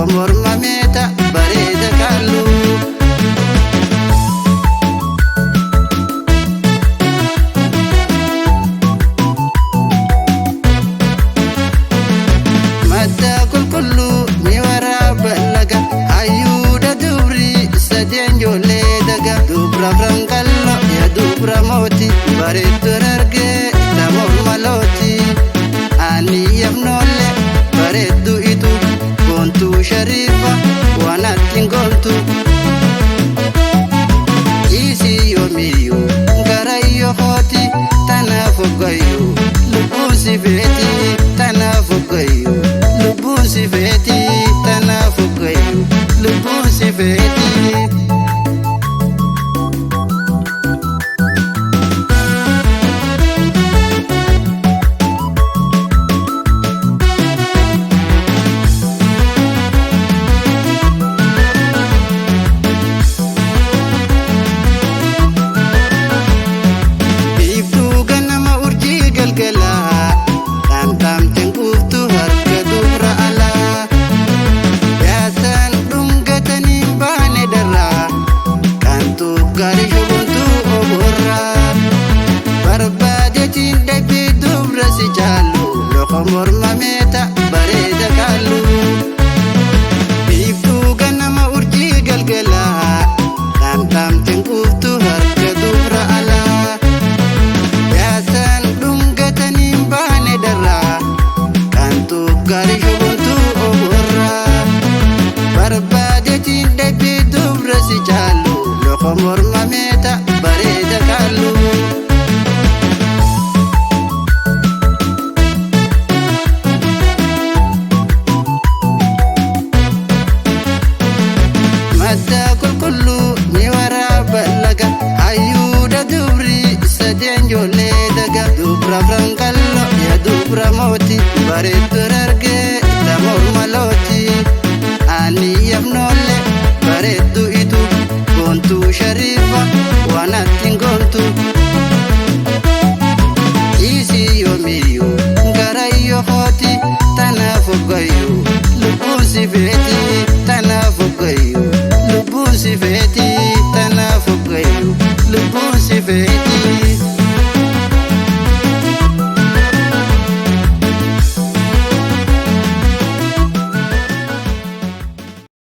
loko morma meeta bareeda kaallu. Madda qulqulluu ni waraaba laga hayyuudha dubri sadeen ijoollee daga dubra franqallo yaa dubra mooti bareeddoon argee nama mormalooti ani yafnoolle bareeddu itu goontuu shariifa waan attiin goontu isii yoomiyyuu garayyo hooti tanaaf hoggayyuu lubbuun si feeti tanaaf hoggayyuu lubbuun si feeti tanaaf hoggayyuu lubbuun si feeti. Gari shubuntu oborra barbaadetiin dhabii dubra si jaallu loko morma meeta bareeda kaallu. Biiftuu ganama urjii galgalaa taamtaamteen quuftu harka dubra alaa yaasaan dhungatanii baane darraa kaantuu gari shubuntu oborra barbaadetiin dhabii dubra si jaallu loko morma meeta bareeda kaallu. Madda qulqulluu ni waraaba laga hayyuudha dubri sadeen ijoollee daga dubra franqallo yaa dubra mooti bareeddoon argee nama mormalooti ani yafnoolle bareeddu itu goontuu shariifa waan attiin goontu isii yoomiyyuu garayyo hooti tanaaf hoggayyuu lubbuun si feeti tanaaf hoggayyuu lubbuun si feeti tanaaf hoggayyuu lubbuun si feeti.